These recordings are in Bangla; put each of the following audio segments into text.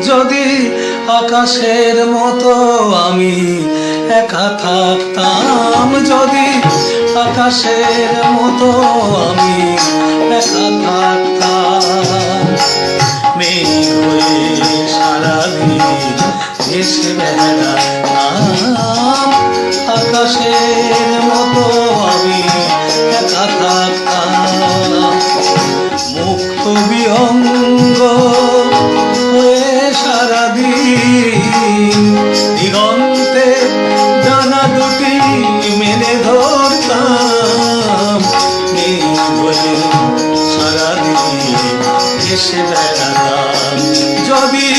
যদি আকাশের মতো আমি একা থাকতাম, যদি আকাশের মতো আমি একা থাকতাম, মেঘ হয়ে সারাদিন ভেসে বেড়াতাম, আকাশের মতো আমি একা থাকতাম, মুক্ত বিহঙ্গ হয়ে সারাদিন দিগন্তে ডানা দুটি মেলে ধরতাম, বলে সারাদিন এসে বেড়াতাম। যদি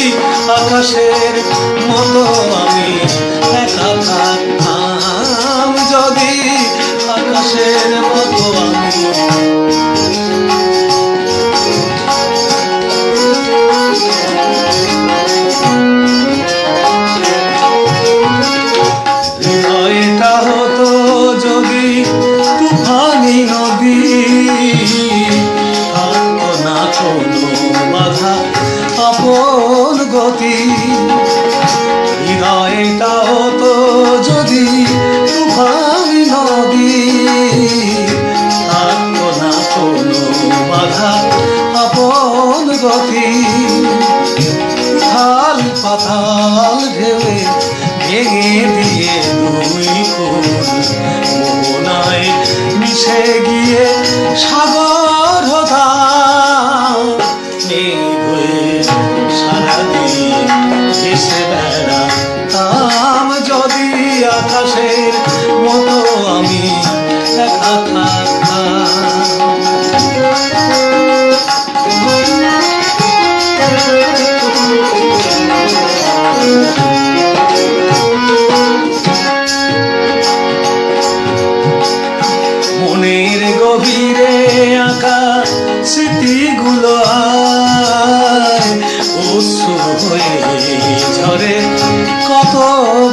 আকাশের মতো আমি একা থাকতাম, যদি আকাশের মতো আমি হৃদয়টা হতো যদি তুফানি নদী, থাকতো না কোনো বাধা আপন গতি, হৃদয়টা হতো যদি তুফানি নদী, থাকতো না কোনো বাধা আপন গতি, উথাল পাতাল ঢেউয়ে ভেঙে দিয়ে দুই কুল মোহনায় মিশে গিয়ে সাগর হতাম, মেঘ হয়ে সারাদিন ভেসে বেড়াতাম, যদি আকাশের মতো আমি একা থাকতাম। মনের গভীরে আঁকা স্মৃতিগুলো আয় অশ্রু হয়ে ঝরে কত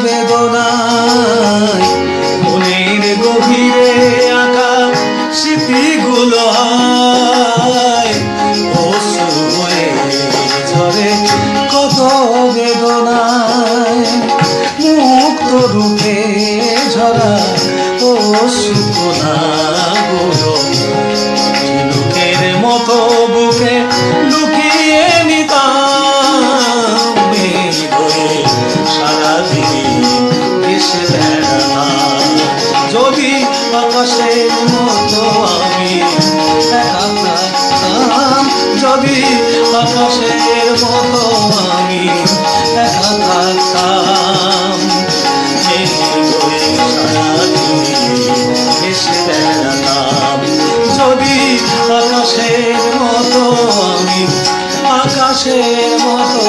বেদনায়, মনের গভীরে আঁকা স্মৃতিগুলো আয় অশ্রু হয়ে ঝরে কত বেদনায়, মুক্ত রূপে ঝরা ও শুকনা গুলো ঝিনুকের মতো বুকে লুকিয়ে নিতাম, মেঘ হয়ে সারাদিন ভেসে বেড়াতাম, যদি আকাশের মতো আমি একা থাকতাম, যদি আকাশের মতো আমি একা থাকতাম, মেঘ হয়ে সারাদিন ভেসে বেড়াতাম, যদি আকাশের মতো আমি আকাশের মতো